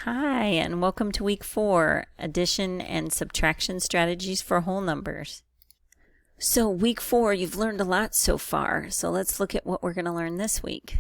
Hi, and welcome to week 4, addition and subtraction strategies for whole numbers. So week 4, you've learned a lot so far. So let's look at what we're going to learn this week.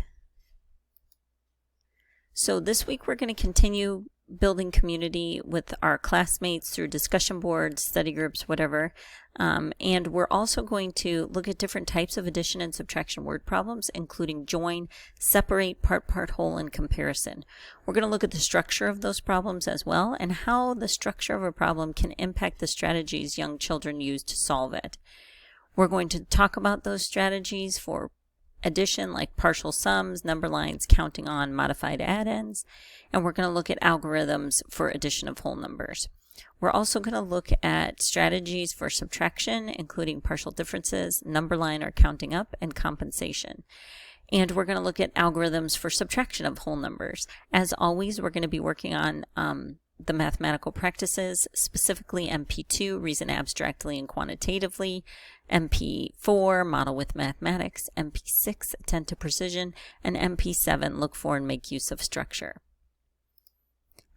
So this week we're going to continue building community with our classmates through discussion boards, study groups, whatever. And we're also going to look at different types of addition and subtraction word problems, including join, separate, part, whole, and comparison. We're going to look at the structure of those problems as well and how the structure of a problem can impact the strategies young children use to solve it. We're going to talk about those strategies for addition, like partial sums, number lines, counting on, modified add-ins, and we're going to look at algorithms for addition of whole numbers. We're also going to look at strategies for subtraction, including partial differences, number line or counting up, and compensation. And we're going to look at algorithms for subtraction of whole numbers. As always, we're going to be working on the mathematical practices, specifically MP2, reason abstractly and quantitatively, MP4, model with mathematics, MP6, attend to precision, and MP7, look for and make use of structure.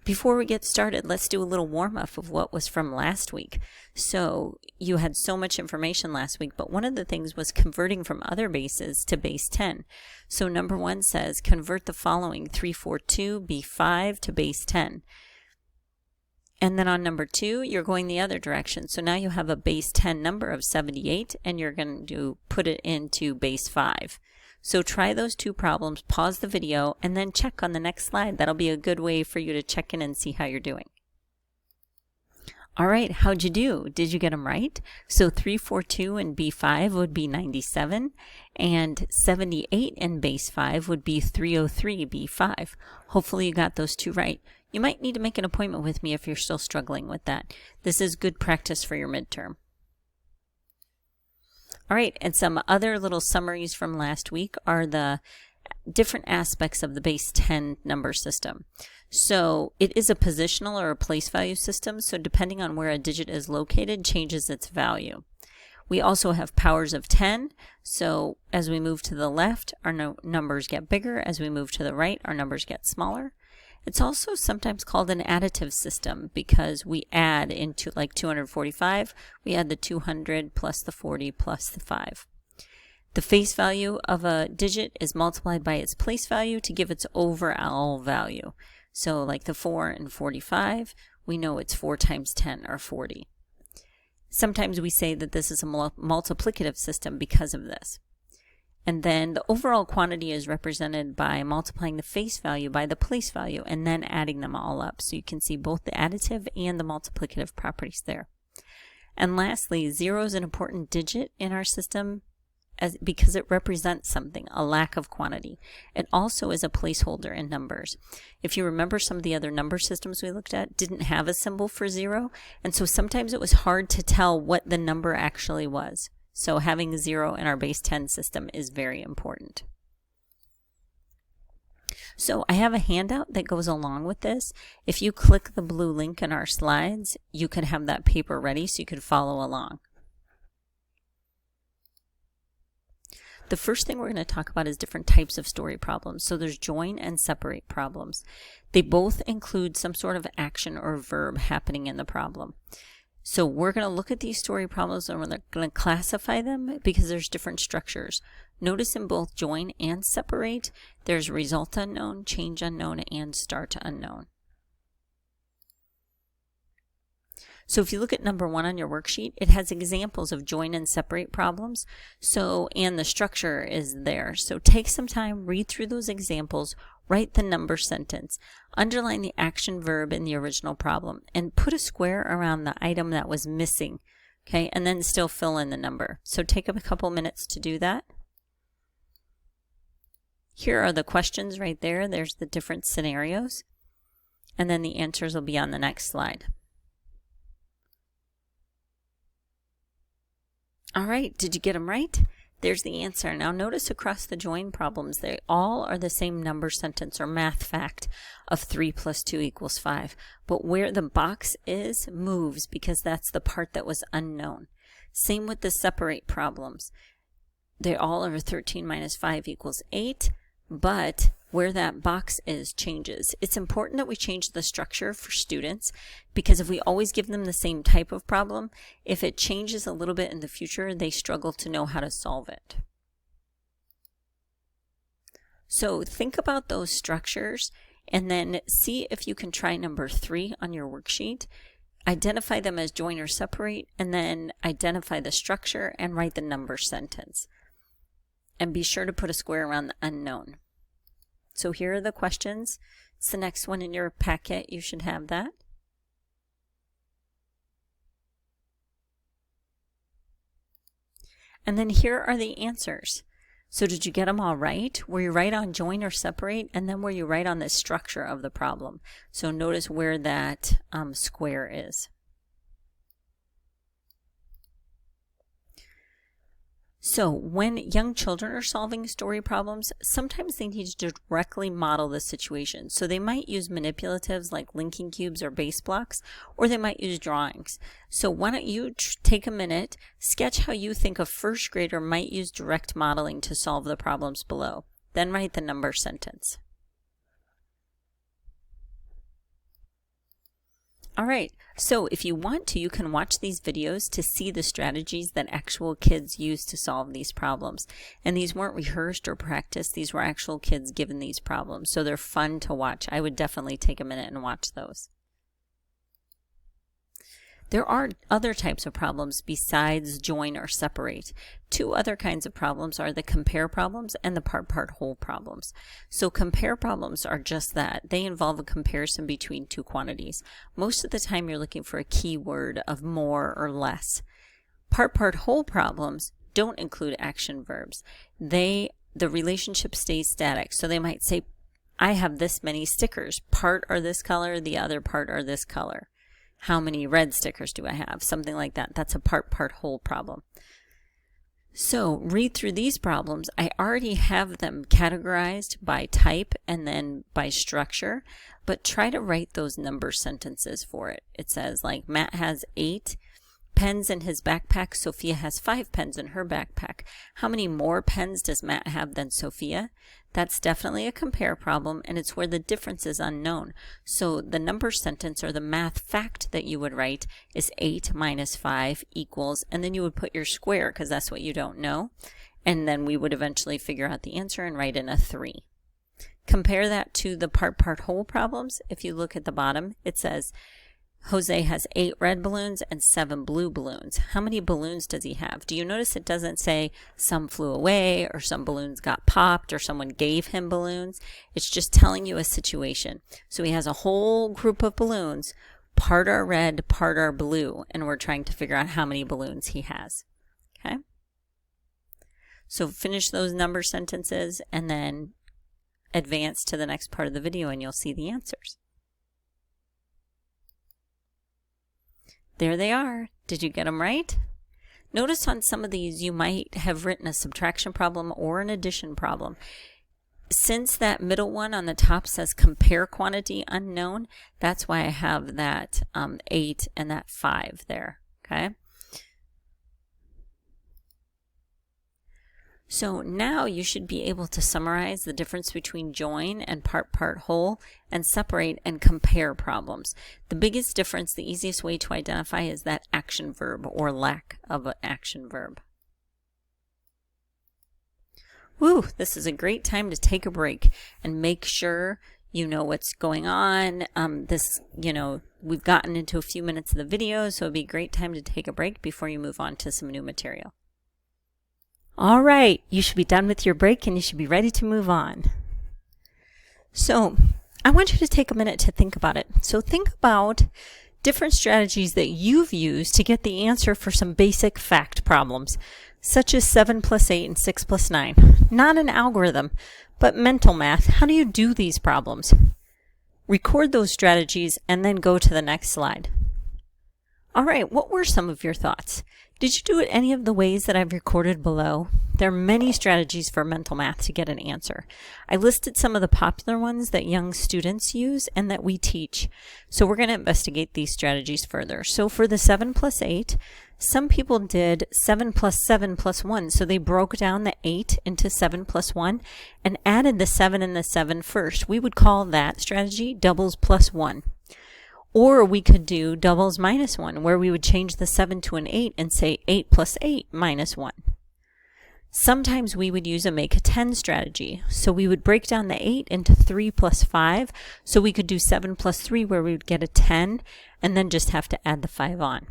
Before we get started, let's do a little warm-up of what was from last week. So you had so much information last week, but one of the things was converting from other bases to base 10. So number 1 says, convert the following 342 B5 to base 10. And then on number 2, you're going the other direction. So now you have a base 10 number of 78, and you're going to put it into base 5. So try those two problems, pause the video, and then check on the next slide. That'll be a good way for you to check in and see how you're doing. All right, how'd you do? Did you get them right? So 342 in B5 would be 97, and 78 in base 5 would be 303 B5. Hopefully you got those two right. You might need to make an appointment with me if you're still struggling with that. This is good practice for your midterm. All right, and some other little summaries from last week are the different aspects of the base 10 number system. So it is a positional or a place value system, so depending on where a digit is located changes its value. We also have powers of 10, so as we move to the left, our numbers get bigger. As we move to the right, our numbers get smaller. It's also sometimes called an additive system because we add into like 245, we add the 200 plus the 40 plus the 5. The face value of a digit is multiplied by its place value to give its overall value. So like the 4 and 45, we know it's 4 times 10 or 40. Sometimes we say that this is a multiplicative system because of this. And then the overall quantity is represented by multiplying the face value by the place value and then adding them all up. So you can see both the additive and the multiplicative properties there. And lastly, 0 is an important digit in our system because it represents something, a lack of quantity. It also is a placeholder in numbers. If you remember, some of the other number systems we looked at didn't have a symbol for 0, and so sometimes it was hard to tell what the number actually was. So having 0 in our base 10 system is very important. So I have a handout that goes along with this. If you click the blue link in our slides, you can have that paper ready so you could follow along. The first thing we're going to talk about is different types of story problems. So there's join and separate problems. They both include some sort of action or verb happening in the problem. So we're going to look at these story problems and we're going to classify them because there's different structures. Notice in both join and separate, there's result unknown, change unknown, and start unknown. So if you look at number 1 on your worksheet, it has examples of join and separate problems. And the structure is there. So take some time, read through those examples, write the number sentence, underline the action verb in the original problem, and put a square around the item that was missing, okay, and then still fill in the number. So take a couple minutes to do that. Here are the questions right there. There's the different scenarios, and then the answers will be on the next slide. All right, did you get them right? There's the answer. Now notice across the join problems, they all are the same number sentence or math fact of 3 plus 2 equals 5. But where the box is moves because that's the part that was unknown. Same with the separate problems. They all are 13 minus 5 equals 8, but where that box is changes. It's important that we change the structure for students, because if we always give them the same type of problem, if it changes a little bit in the future, they struggle to know how to solve it. So think about those structures and then see if you can try number 3 on your worksheet. Identify them as join or separate, and then identify the structure and write the number sentence. And be sure to put a square around the unknown. So here are the questions. It's the next one in your packet. You should have that. And then here are the answers. So did you get them all right? Were you right on join or separate? And then were you right on the structure of the problem? So notice where that square is. So when young children are solving story problems, sometimes they need to directly model the situation. So they might use manipulatives like linking cubes or base blocks, or they might use drawings. So why don't you take a minute, sketch how you think a first grader might use direct modeling to solve the problems below. Then write the number sentence. All right, so if you want to, you can watch these videos to see the strategies that actual kids use to solve these problems. And these weren't rehearsed or practiced, these were actual kids given these problems. So they're fun to watch. I would definitely take a minute and watch those. There are other types of problems besides join or separate. 2 other kinds of problems are the compare problems and the part-part-whole problems. So compare problems are just that. They involve a comparison between 2 quantities. Most of the time you're looking for a keyword of more or less. Part-part-whole problems don't include action verbs. The relationship stays static. So they might say, I have this many stickers. Part are this color, the other part are this color. How many red stickers do I have? Something like that. That's a part-part-whole problem. So read through these problems. I already have them categorized by type and then by structure, but try to write those number sentences for it. It says like Matt has 8 pens in his backpack. Sophia has 5 pens in her backpack. How many more pens does Matt have than Sophia? That's definitely a compare problem, and it's where the difference is unknown. So the number sentence or the math fact that you would write is 8 minus 5 equals, and then you would put your square because that's what you don't know. And then we would eventually figure out the answer and write in a 3. Compare that to the part-part-whole problems. If you look at the bottom, it says Jose has 8 red balloons and 7 blue balloons. How many balloons does he have? Do you notice it doesn't say some flew away or some balloons got popped or someone gave him balloons? It's just telling you a situation. So he has a whole group of balloons. Part are red, part are blue, and we're trying to figure out how many balloons he has. Okay? So finish those number sentences and then advance to the next part of the video and you'll see the answers. There they are. Did you get them right? Notice on some of these you might have written a subtraction problem or an addition problem. Since that middle one on the top says compare quantity unknown, that's why I have that 8 and that 5 there. Okay. So now you should be able to summarize the difference between join and part-part-whole and separate and compare problems. The biggest difference, the easiest way to identify is that action verb or lack of an action verb. Woo, this is a great time to take a break and make sure you know what's going on. We've gotten into a few minutes of the video, so it'd be a great time to take a break before you move on to some new material. All right, you should be done with your break and you should be ready to move on. So I want you to take a minute to think about it. So think about different strategies that you've used to get the answer for some basic fact problems, such as 7 plus 8 and 6 plus 9. Not an algorithm, but mental math. How do you do these problems? Record those strategies and then go to the next slide. All right, what were some of your thoughts? Did you do it any of the ways that I've recorded below? There are many strategies for mental math to get an answer. I listed some of the popular ones that young students use and that we teach. So we're going to investigate these strategies further. So for the 7 plus 8, some people did 7 plus 7 plus 1. So they broke down the 8 into 7 plus 1 and added the 7 and the 7 first. We would call that strategy doubles plus 1. Or we could do doubles minus 1, where we would change the 7 to an 8 and say 8 plus 8 minus 1. Sometimes we would use a make a 10 strategy. So we would break down the 8 into 3 plus 5. So we could do 7 plus 3, where we would get a 10, and then just have to add the 5 on.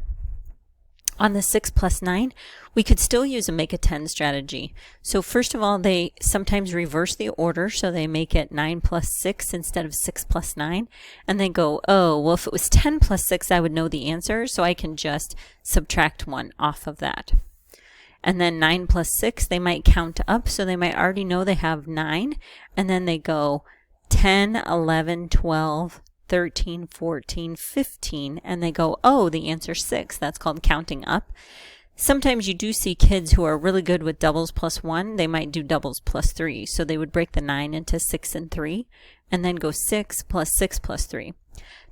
On the 6 plus 9, we could still use a make a 10 strategy. So first of all, they sometimes reverse the order, so they make it 9 plus 6 instead of 6 plus 9. And they go, oh, well, if it was 10 plus 6, I would know the answer, so I can just subtract 1 off of that. And then 9 plus 6, they might count up, so they might already know they have 9. And then they go 10, 11, 12, 13, 14, 15, and they go, oh, the answer's 6. That's called counting up. Sometimes you do see kids who are really good with doubles plus 1. They might do doubles plus 3. So they would break the 9 into 6 and 3, and then go 6 plus 6 plus 3.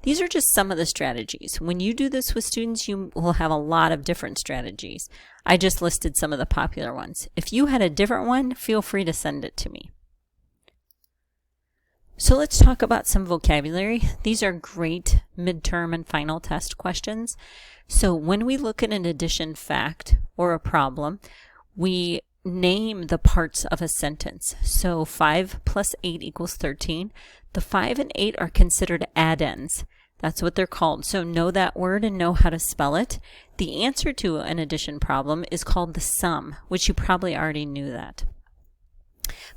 These are just some of the strategies. When you do this with students, you will have a lot of different strategies. I just listed some of the popular ones. If you had a different one, feel free to send it to me. So let's talk about some vocabulary. These are great midterm and final test questions. So when we look at an addition fact or a problem, we name the parts of a sentence. So 5 plus 8 equals 13. The 5 and 8 are considered addends. That's what they're called. So know that word and know how to spell it. The answer to an addition problem is called the sum, which you probably already knew that.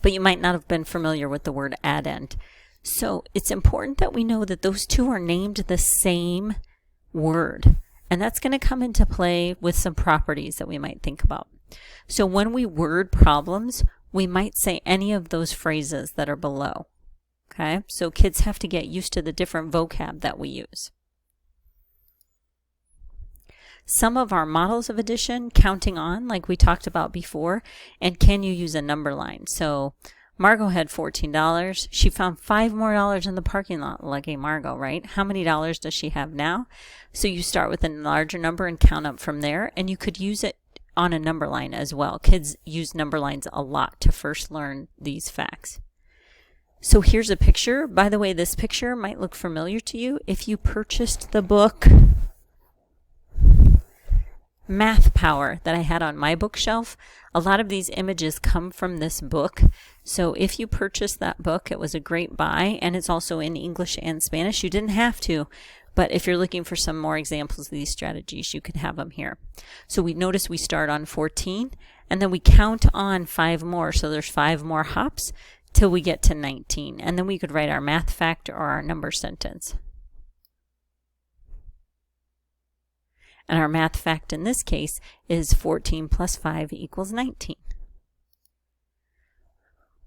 But you might not have been familiar with the word addend. So it's important that we know that those two are named the same word. And that's going to come into play with some properties that we might think about. So when we word problems, we might say any of those phrases that are below. Okay? So kids have to get used to the different vocab that we use. Some of our models of addition, counting on, like we talked about before, and can you use a number line? So Margot had $14. She found $5 more in the parking lot. Lucky Margot, right? How many dollars does she have now? So you start with a larger number and count up from there, and you could use it on a number line as well. Kids use number lines a lot to first learn these facts. So here's a picture. By the way, this picture might look familiar to you if you purchased the book Math Power that I had on my bookshelf. A lot of these images come from this book. So if you purchased that book, it was a great buy, and it's also in English and Spanish. You didn't have to, but if you're looking for some more examples of these strategies, you can have them here. So we notice we start on 14, and then we count on 5 more. So there's 5 more hops till we get to 19, and then we could write our math fact or our number sentence. And our math fact in this case is 14 plus 5 equals 19.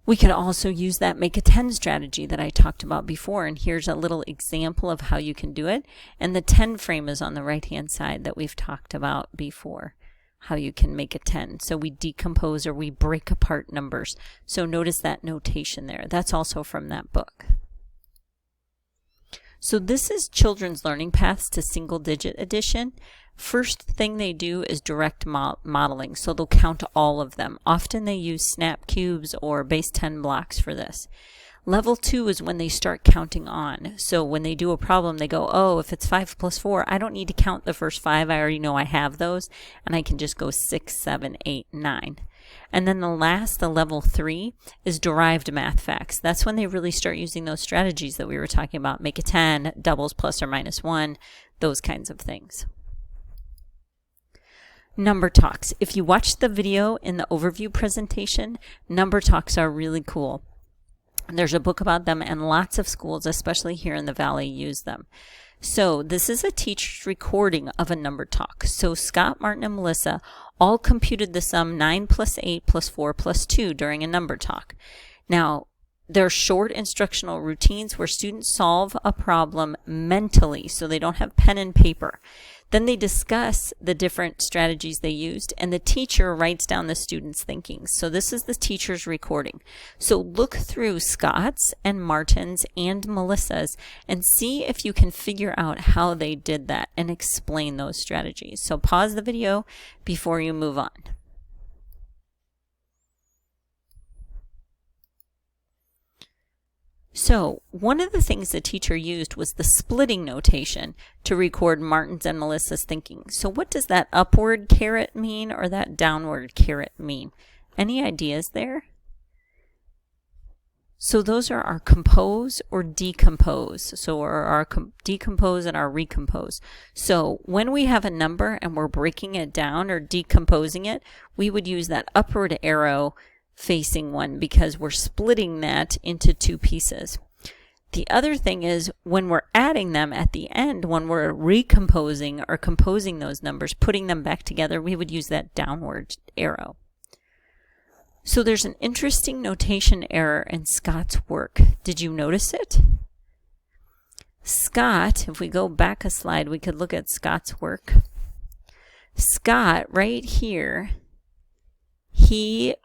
We could also use that make a 10 strategy that I talked about before, and here's a little example of how you can do it. And the 10 frame is on the right hand side that we've talked about before, how you can make a 10. So we decompose or we break apart numbers. So notice that notation there. That's also from that book. So this is Children's Learning Paths to Single Digit Addition. First thing they do is direct modeling, so they'll count all of them. Often they use snap cubes or base 10 blocks for this. Level 2 is when they start counting on. So when they do a problem, they go, oh, if it's 5 plus 4, I don't need to count the first 5. I already know I have those, and I can just go 6, 7, 8, 9. And then the level 3, is derived math facts. That's when they really start using those strategies that we were talking about. Make a 10, doubles plus or minus 1, those kinds of things. Number talks. If you watched the video in the overview presentation, number talks are really cool. There's a book about them, and lots of schools, especially here in the Valley, use them. So this is a teacher's recording of a number talk. So Scott, Martin, and Melissa all computed the sum 9 plus 8 plus 4 plus 2 during a number talk. Now, they're short instructional routines where students solve a problem mentally, so they don't have pen and paper. Then they discuss the different strategies they used, and the teacher writes down the students' thinking. So this is the teacher's recording. So look through Scott's and Martin's and Melissa's and see if you can figure out how they did that and explain those strategies. So pause the video before you move on. So one of the things the teacher used was the splitting notation to record Martin's and Melissa's thinking. So what does that upward caret mean or that downward caret mean? Any ideas there? So those are our compose or decompose. So our decompose and our recompose. So when we have a number and we're breaking it down or decomposing it, we would use that upward arrow facing one because we're splitting that into two pieces. The other thing is when we're adding them at the end, when we're recomposing or composing those numbers, putting them back together, we would use that downward arrow. So there's an interesting notation error in Scott's work. Did you notice it? Scott, if we go back a slide, we could look at Scott's work. Scott, right here, he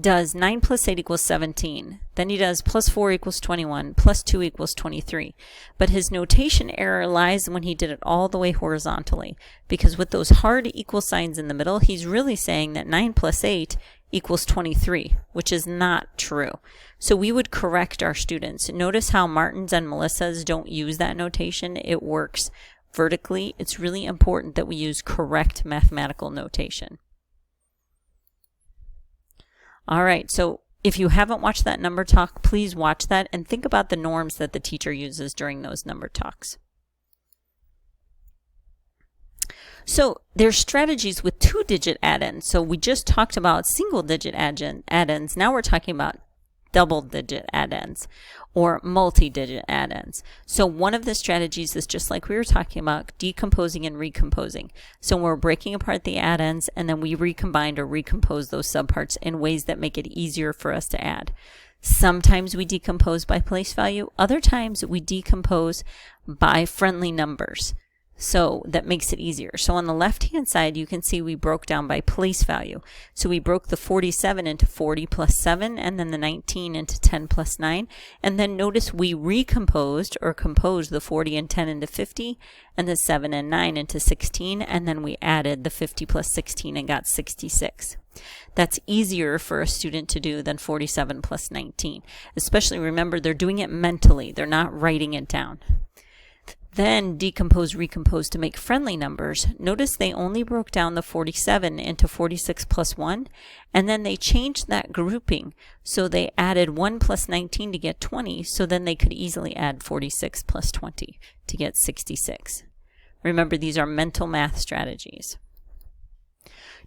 does 9 plus 8 equals 17. Then he does plus 4 equals 21, plus 2 equals 23. But his notation error lies when he did it all the way horizontally. Because with those hard equal signs in the middle, he's really saying that 9 plus 8 equals 23, which is not true. So we would correct our students. Notice how Martin's and Melissa's don't use that notation. It works vertically. It's really important that we use correct mathematical notation. All right, so if you haven't watched that number talk, please watch that and think about the norms that the teacher uses during those number talks. So there's strategies with two-digit add-ins. So we just talked about single-digit add-ins. Now we're talking about double-digit add-ins or multi-digit add-ins. So one of the strategies is just like we were talking about, decomposing and recomposing. So we're breaking apart the add-ins and then we recombine or recompose those subparts in ways that make it easier for us to add. Sometimes we decompose by place value. Other times we decompose by friendly numbers. So that makes it easier. So on the left-hand side, you can see we broke down by place value. So we broke the 47 into 40 plus 7, and then the 19 into 10 plus 9. And then notice we recomposed or composed the 40 and 10 into 50, and the 7 and 9 into 16, and then we added the 50 plus 16 and got 66. That's easier for a student to do than 47 plus 19. Especially remember, they're doing it mentally. They're not writing it down. Then decompose, recompose to make friendly numbers. Notice they only broke down the 47 into 46 plus 1, and then they changed that grouping. So they added 1 plus 19 to get 20, so then they could easily add 46 plus 20 to get 66. Remember, these are mental math strategies.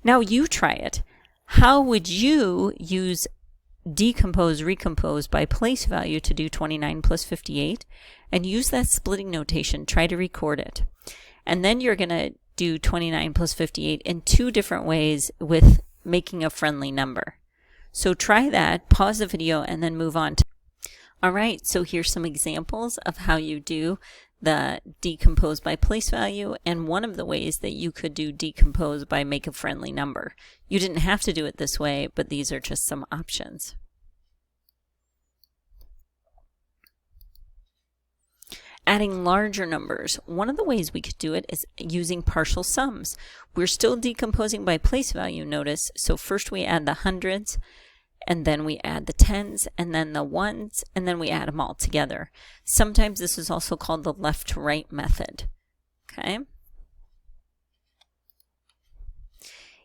Now you try it. How would you use decompose, recompose by place value to do 29 plus 58, and use that splitting notation. Try to record it. And then you're going to do 29 plus 58 in two different ways with making a friendly number. So try that, pause the video, and then move on. All right, so here's some examples of how you do the decompose by place value, and one of the ways that you could do decompose by make a friendly number. You didn't have to do it this way, but these are just some options. Adding larger numbers. One of the ways we could do it is using partial sums. We're still decomposing by place value, notice. So first we add the hundreds, and then we add the tens, and then the ones, and then we add them all together. Sometimes this is also called the left-to-right method. Okay.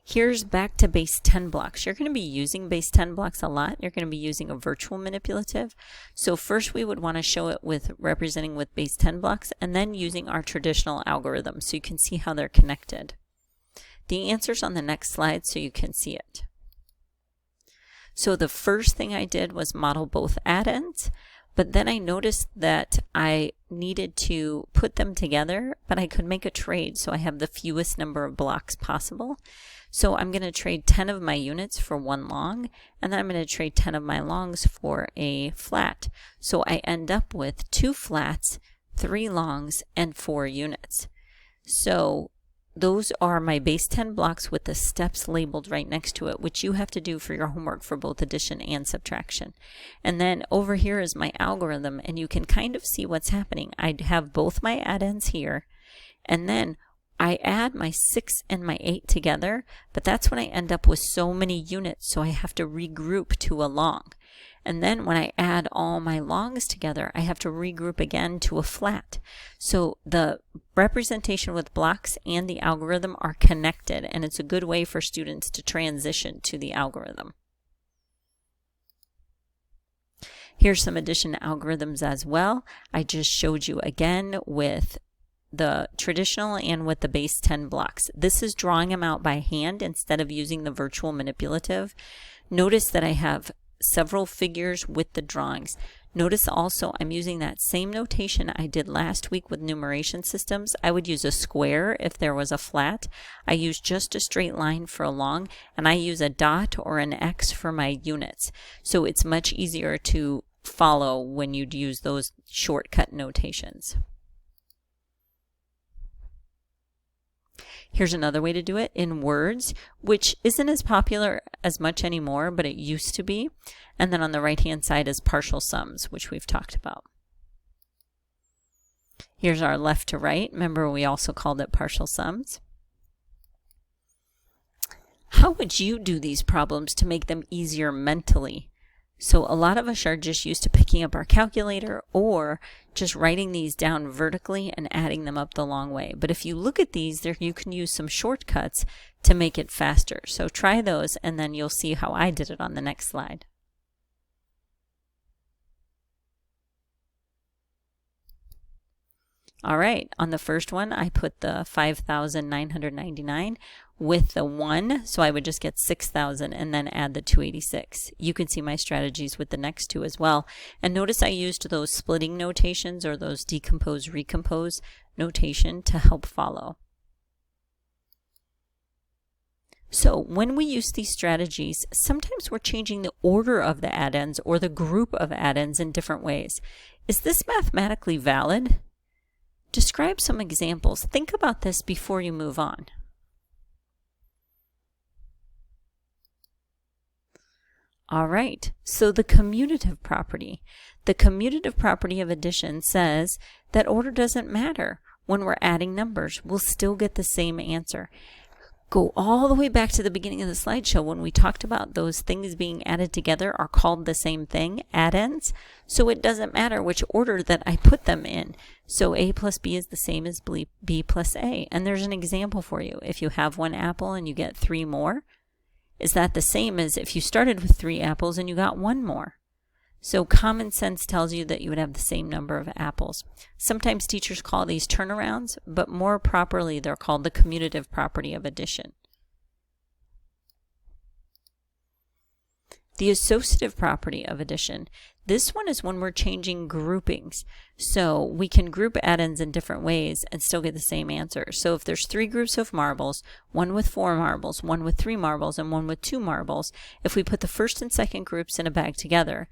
Here's back to base 10 blocks. You're going to be using base 10 blocks a lot. You're going to be using a virtual manipulative. So first we would want to show it with representing with base 10 blocks, and then using our traditional algorithm so you can see how they're connected. The answer's on the next slide so you can see it. So the first thing I did was model both add-ins, but then I noticed that I needed to put them together, but I could make a trade so I have the fewest number of blocks possible. So I'm going to trade 10 of my units for one long, and then I'm going to trade 10 of my longs for a flat. So I end up with 2 flats, 3 longs, and 4 units. So those are my base 10 blocks with the steps labeled right next to it, which you have to do for your homework for both addition and subtraction. And then over here is my algorithm, and you can kind of see what's happening. I have both my addends here, and then I add my 6 and my 8 together, but that's when I end up with so many units, so I have to regroup to a long. And then when I add all my longs together, I have to regroup again to a flat. So the representation with blocks and the algorithm are connected, and it's a good way for students to transition to the algorithm. Here's some addition algorithms as well. I just showed you again with the traditional and with the base 10 blocks. This is drawing them out by hand instead of using the virtual manipulative. Notice that I have several figures with the drawings. Notice also I'm using that same notation I did last week with numeration systems. I would use a square if there was a flat. I use just a straight line for a long, and I use a dot or an X for my units. So it's much easier to follow when you'd use those shortcut notations. Here's another way to do it in words, which isn't as popular as much anymore, but it used to be. And then on the right-hand side is partial sums, which we've talked about. Here's our left to right. Remember, we also called it partial sums. How would you do these problems to make them easier mentally? So a lot of us are just used to picking up our calculator or just writing these down vertically and adding them up the long way. But if you look at these, there you can use some shortcuts to make it faster. So try those, and then you'll see how I did it on the next slide. All right, on the first one, I put the 5,999 with the 1, so I would just get 6,000 and then add the 286. You can see my strategies with the next two as well. And notice I used those splitting notations or those decompose, recompose notation to help follow. So when we use these strategies, sometimes we're changing the order of the addends or the group of addends in different ways. Is this mathematically valid? Describe some examples. Think about this before you move on. All right, so the commutative property. The commutative property of addition says that order doesn't matter. When we're adding numbers, we'll still get the same answer. Go all the way back to the beginning of the slideshow when we talked about those things being added together are called the same thing, addends. So it doesn't matter which order that I put them in. So A plus B is the same as B plus A. And there's an example for you. If you have one apple and you get 3 more, is that the same as if you started with 3 apples and you got 1 more? So common sense tells you that you would have the same number of apples. Sometimes teachers call these turnarounds, but more properly they're called the commutative property of addition. The associative property of addition. This one is when we're changing groupings. So we can group addends in different ways and still get the same answer. So if there's 3 groups of marbles, one with 4 marbles, one with 3 marbles, and one with 2 marbles, if we put the first and second groups in a bag together,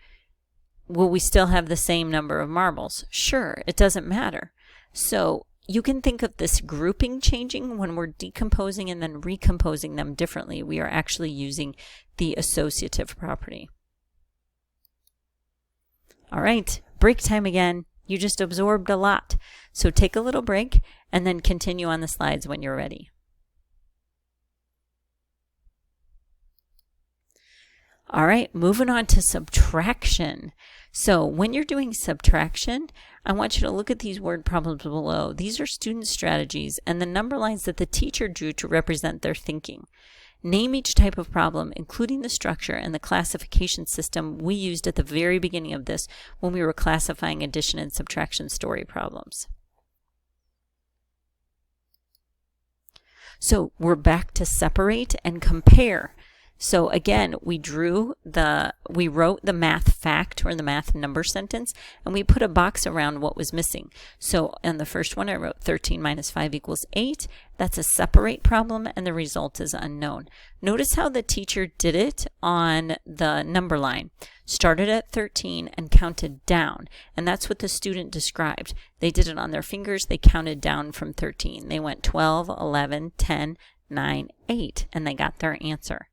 will we still have the same number of marbles? Sure, it doesn't matter. So you can think of this grouping changing when we're decomposing and then recomposing them differently. We are actually using the associative property. All right, break time again. You just absorbed a lot. So take a little break and then continue on the slides when you're ready. All right, moving on to subtraction. So when you're doing subtraction, I want you to look at these word problems below. These are student strategies and the number lines that the teacher drew to represent their thinking. Name each type of problem, including the structure and the classification system we used at the very beginning of this when we were classifying addition and subtraction story problems. So we're back to separate and compare. So again, we wrote the math fact or the math number sentence, and we put a box around what was missing. So in the first one, I wrote 13 minus 5 equals 8. That's a separate problem, and the result is unknown. Notice how the teacher did it on the number line. Started at 13 and counted down, and that's what the student described. They did it on their fingers. They counted down from 13. They went 12, 11, 10, 9, 8, and they got their answer.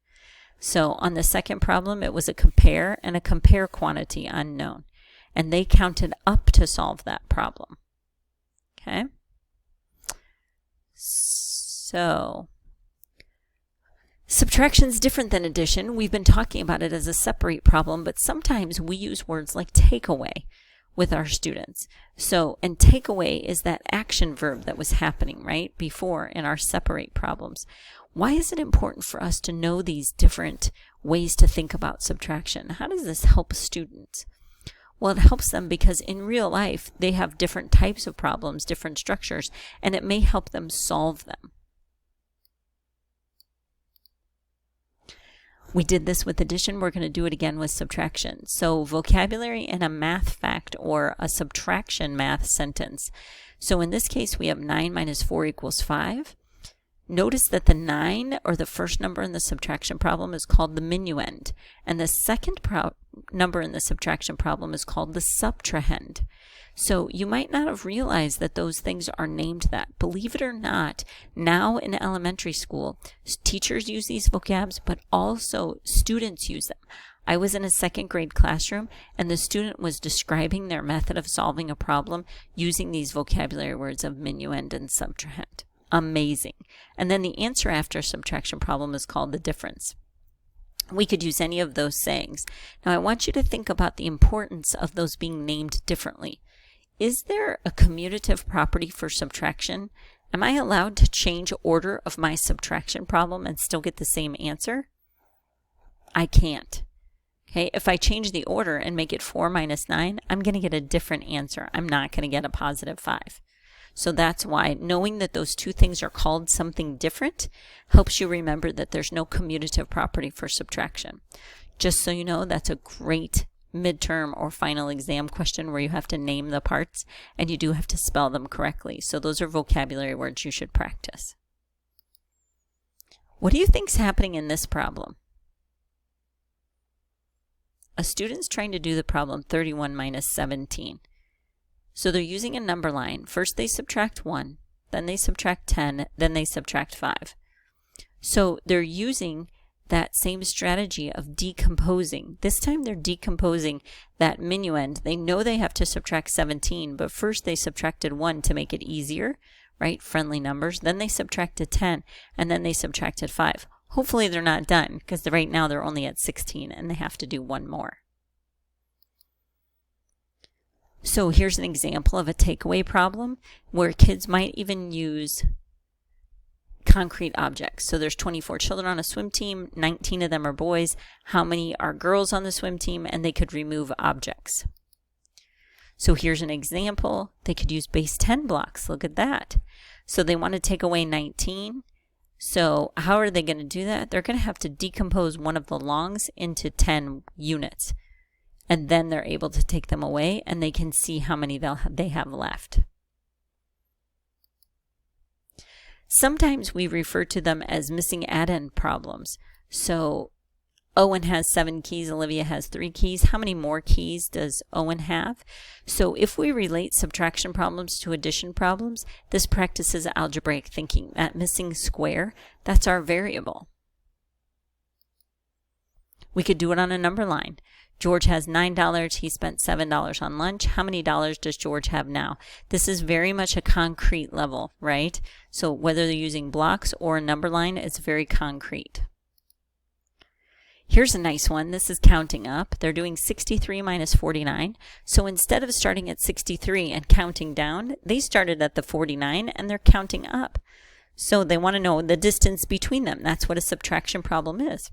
So on the second problem, it was a compare and a compare quantity unknown. And they counted up to solve that problem. Okay? So subtraction is different than addition. We've been talking about it as a separate problem, but sometimes we use words like takeaway with our students. So, and takeaway is that action verb that was happening right before in our separate problems. Why is it important for us to know these different ways to think about subtraction? How does this help students? Well, it helps them because in real life, they have different types of problems, different structures, and it may help them solve them. We did this with addition. We're going to do it again with subtraction. So vocabulary in a math fact or a subtraction math sentence. So in this case, we have 9 minus 4 equals 5. Notice that the 9, or the first number in the subtraction problem, is called the minuend, and the second number in the subtraction problem is called the subtrahend. So you might not have realized that those things are named that. Believe it or not, now in elementary school, teachers use these vocabs, but also students use them. I was in a second grade classroom, and the student was describing their method of solving a problem using these vocabulary words of minuend and subtrahend. Amazing. And then the answer after a subtraction problem is called the difference. We could use any of those sayings. Now I want you to think about the importance of those being named differently. Is there a commutative property for subtraction? Am I allowed to change order of my subtraction problem and still get the same answer? I can't. Okay, if I change the order and make it 4 minus 9, I'm going to get a different answer. I'm not going to get a positive 5. So that's why knowing that those two things are called something different helps you remember that there's no commutative property for subtraction. Just so you know, that's a great midterm or final exam question where you have to name the parts and you do have to spell them correctly. So those are vocabulary words you should practice. What do you think's happening in this problem? A student's trying to do the problem 31 minus 17. So they're using a number line. First they subtract 1, then they subtract 10, then they subtract 5. So they're using that same strategy of decomposing. This time they're decomposing that minuend. They know they have to subtract 17, but first they subtracted 1 to make it easier, right? Friendly numbers. Then they subtracted 10, and then they subtracted 5. Hopefully they're not done, because right now they're only at 16 and they have to do one more. So here's an example of a takeaway problem where kids might even use concrete objects. So there's 24 children on a swim team, 19 of them are boys. How many are girls on the swim team? And they could remove objects. So here's an example. They could use base 10 blocks. Look at that. So they want to take away 19. So how are they going to do that? They're going to have to decompose one of the longs into 10 units. And then they're able to take them away and they can see how many they have left. Sometimes we refer to them as missing add-in problems. So Owen has 7 keys, Olivia has 3 keys. How many more keys does Owen have? So if we relate subtraction problems to addition problems, this practices algebraic thinking. That missing square, that's our variable. We could do it on a number line. George has $9. He spent $7 on lunch. How many dollars does George have now? This is very much a concrete level, right? So whether they're using blocks or a number line, it's very concrete. Here's a nice one. This is counting up. They're doing 63 minus 49. So instead of starting at 63 and counting down, they started at the 49 and they're counting up. So they want to know the distance between them. That's what a subtraction problem is.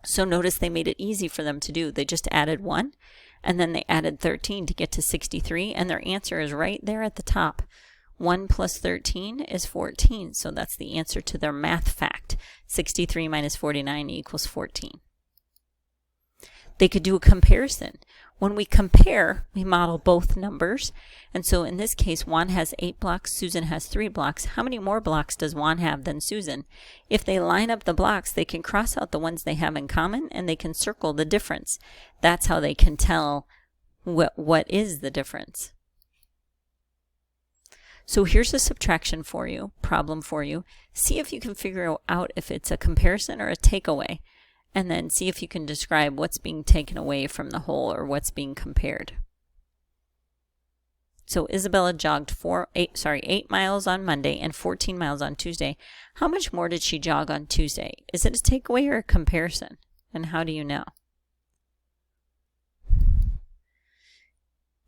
So notice they made it easy for them to do. They just added 1 and then they added 13 to get to 63 and their answer is right there at the top. 1 plus 13 is 14. So that's the answer to their math fact. 63 minus 49 equals 14. They could do a comparison. When we compare, we model both numbers. And so in this case, Juan has 8 blocks, Susan has 3 blocks. How many more blocks does Juan have than Susan? If they line up the blocks, they can cross out the ones they have in common and they can circle the difference. That's how they can tell what is the difference. So here's a subtraction for you, problem for you. See if you can figure out if it's a comparison or a takeaway. And then see if you can describe what's being taken away from the whole or what's being compared. So Isabella jogged 8 miles on Monday and 14 miles on Tuesday. How much more did she jog on Tuesday? Is it a takeaway or a comparison? And how do you know?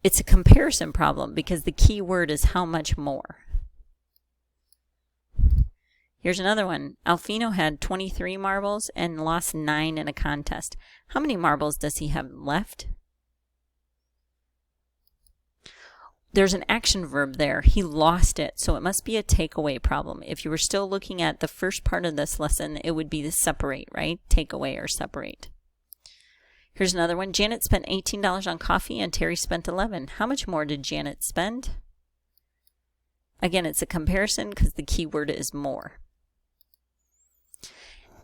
It's a comparison problem because the key word is how much more. Here's another one. Alfino had 23 marbles and lost 9 in a contest. How many marbles does he have left? There's an action verb there. He lost it, so it must be a takeaway problem. If you were still looking at the first part of this lesson, it would be the separate, right? Takeaway or separate. Here's another one. Janet spent $18 on coffee and Terry spent $11. How much more did Janet spend? Again, it's a comparison because the key word is more.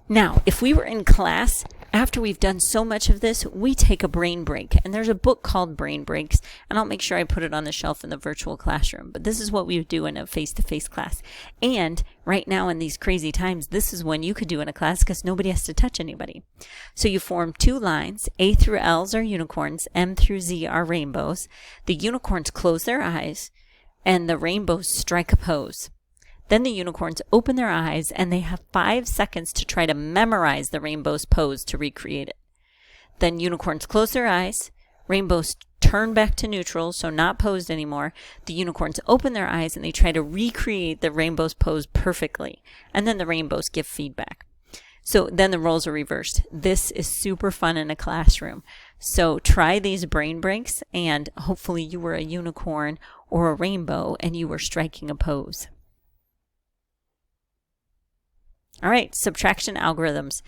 Now, if we were in class, after we've done so much of this, we take a brain break. And there's a book called Brain Breaks, and I'll make sure I put it on the shelf in the virtual classroom. But this is what we would do in a face-to-face class. And right now in these crazy times, this is when you could do in a class because nobody has to touch anybody. So you form 2 lines. A through L's are unicorns. M through Z are rainbows. The unicorns close their eyes, and the rainbows strike a pose. Then the unicorns open their eyes and they have 5 seconds to try to memorize the rainbow's pose to recreate it. Then unicorns close their eyes, rainbows turn back to neutral, so not posed anymore. The unicorns open their eyes and they try to recreate the rainbow's pose perfectly. And then the rainbows give feedback. So then the roles are reversed. This is super fun in a classroom. So try these brain breaks and hopefully you were a unicorn or a rainbow and you were striking a pose. All right, subtraction algorithms.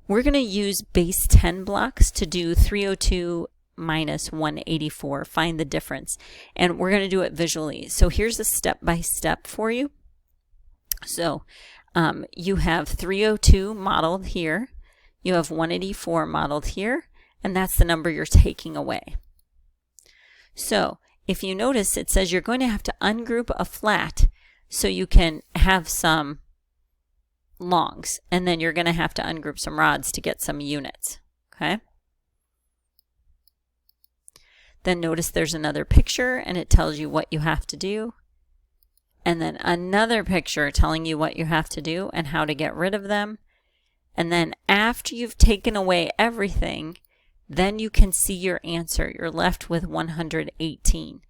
We're going to use base 10 blocks to do 302 minus 184, find the difference. And we're going to do it visually. So here's a step-by-step for you. So you have 302 modeled here. You have 184 modeled here. And that's the number you're taking away. So if you notice, it says you're going to have to ungroup a flat so you can have some longs, and then you're going to have to ungroup some rods to get some units. Okay. Then notice there's another picture and it tells you what you have to do, and then another picture telling you what you have to do and how to get rid of them. And then after you've taken away everything, then you can see your answer. You're left with 118.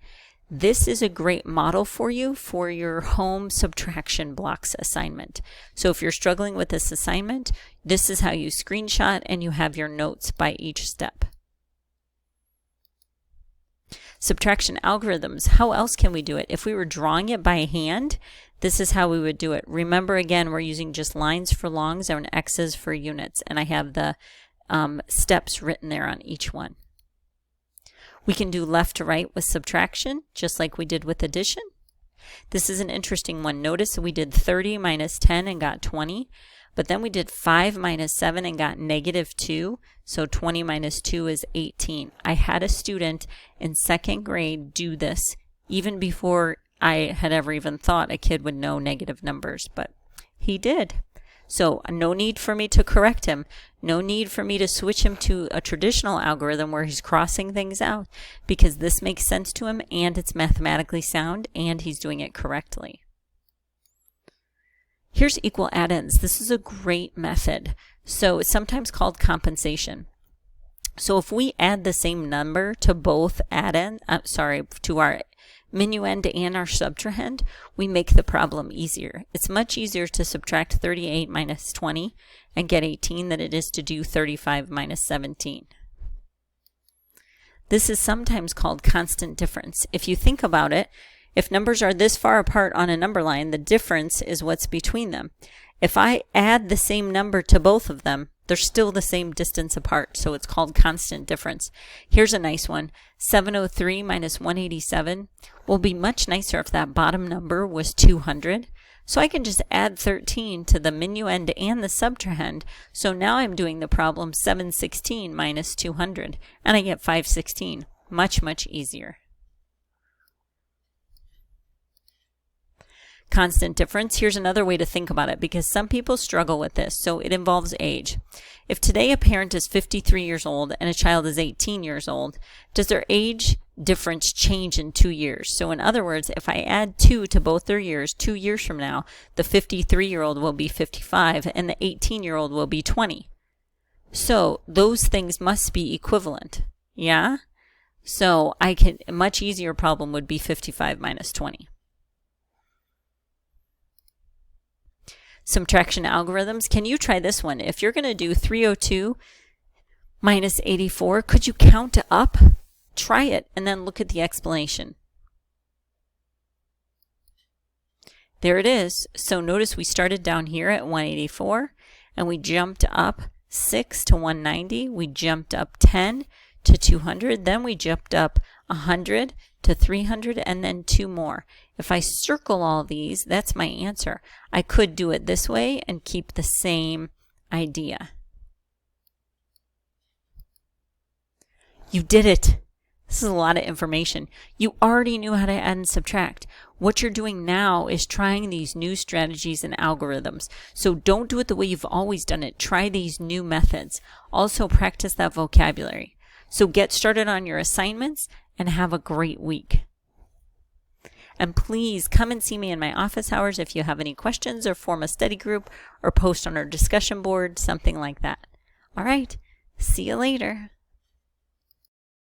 This is a great model for you for your home subtraction blocks assignment. So if you're struggling with this assignment, this is how you screenshot and you have your notes by each step. Subtraction algorithms, how else can we do it? If we were drawing it by hand, this is how we would do it. Remember again, we're using just lines for longs and X's for units, and I have the steps written there on each one. We can do left to right with subtraction, just like we did with addition. This is an interesting one. Notice we did 30 minus 10 and got 20, but then we did 5 minus 7 and got negative 2, so 20 minus 2 is 18. I had a student in 2nd grade do this even before I had ever even thought a kid would know negative numbers, but he did. So no need for me to correct him. No need for me to switch him to a traditional algorithm where he's crossing things out, because this makes sense to him and it's mathematically sound and he's doing it correctly. Here's equal add-ins. This is a great method. So it's sometimes called compensation. So if we add the same number to both to our minuend and our subtrahend, we make the problem easier. It's much easier to subtract 38 minus 20 and get 18 than it is to do 35 minus 17. This is sometimes called constant difference. If you think about it, If numbers are this far apart on a number line, the difference is what's between them. If I add the same number to both of them, they're still the same distance apart, so it's called constant difference. Here's a nice one. 703 minus 187 will be much nicer if that bottom number was 200. So I can just add 13 to the minuend and the subtrahend. So now I'm doing the problem 716 minus 200, and I get 516. Much, much easier. Constant difference. Here's another way to think about it, because some people struggle with this. So it involves age. If today a parent is 53 years old and a child is 18 years old, does their age difference change in 2 years? So in other words, if I add 2 to both their years, 2 years from now, the 53-year-old will be 55 and the 18-year-old will be 20. So those things must be equivalent. Yeah? So a much easier problem would be 55 minus 20. Subtraction algorithms. Can you try this one? If you're going to do 302 minus 84, could you count up? Try it and then look at the explanation. There it is. So notice we started down here at 184 and we jumped up 6 to 190. We jumped up 10 to 200. Then we jumped up 100 to 300 and then 2 more. If I circle all these, that's my answer. I could do it this way and keep the same idea. You did it. This is a lot of information. You already knew how to add and subtract. What you're doing now is trying these new strategies and algorithms. So don't do it the way you've always done it. Try these new methods. Also practice that vocabulary. So get started on your assignments and have a great week. And please come and see me in my office hours if you have any questions, or form a study group or post on our discussion board, something like that. All right, see you later.